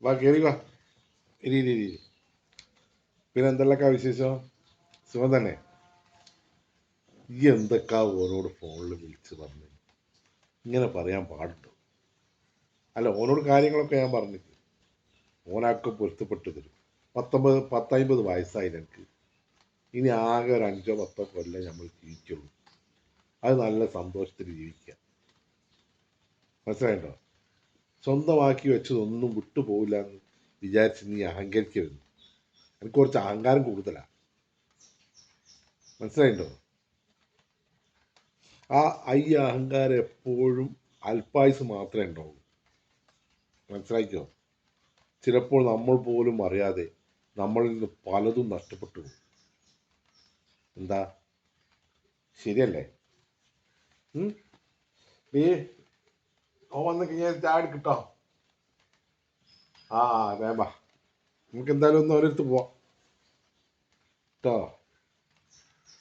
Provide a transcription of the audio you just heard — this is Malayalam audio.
വാ കയറി വാ, ഇരി ഇരി ഇരി. പിന്നെ എന്തെല്ലാക്കാ വിശേഷം? സുഖം തന്നെ. ഈ എന്തൊക്കെ ഓനോട് ഫോണിൽ വിളിച്ച് പറഞ്ഞു? ഇങ്ങനെ പറയാൻ പാടുണ്ടോ? അല്ല, ഓനോട് കാര്യങ്ങളൊക്കെ ഞാൻ പറഞ്ഞിട്ട് ഓനാക്കെ പൊരുത്തപ്പെട്ട് തരും. 50 വയസ്സായി എനിക്ക്. ഇനി ആകെ ഒരു 5 10 കൊല്ലം നമ്മൾ ജീവിക്കുള്ളൂ. അത് നല്ല സന്തോഷത്തിൽ ജീവിക്കുക. മനസ്സിലായിട്ടോ? സ്വന്തമാക്കി വെച്ചതൊന്നും വിട്ടുപോകില്ല എന്ന് വിചാരിച്ച് നീ അഹങ്കരിക്കരുത്. എനിക്ക് കുറച്ച് അഹങ്കാരം കൂടുതലാണ്. മനസ്സിലായിട്ടോ? ഈ അഹങ്കാരം എപ്പോഴും അല്പായുസ് മാത്രമേ ഉണ്ടാവുള്ളൂ. മനസ്സിലാക്കിയോ? ചിലപ്പോൾ നമ്മൾ പോലും അറിയാതെ നമ്മളിൽ നിന്ന് പലതും നഷ്ടപ്പെട്ടു പോകും. എന്താ, ശരിയല്ലേ? നീ ഓ വന്ന് കഴിഞ്ഞാൽ ചായ കിട്ടോ? വേമ്പ, നമുക്ക് എന്തായാലും ഒന്ന് ഒരിടത്ത് പോവാം കേട്ടോ.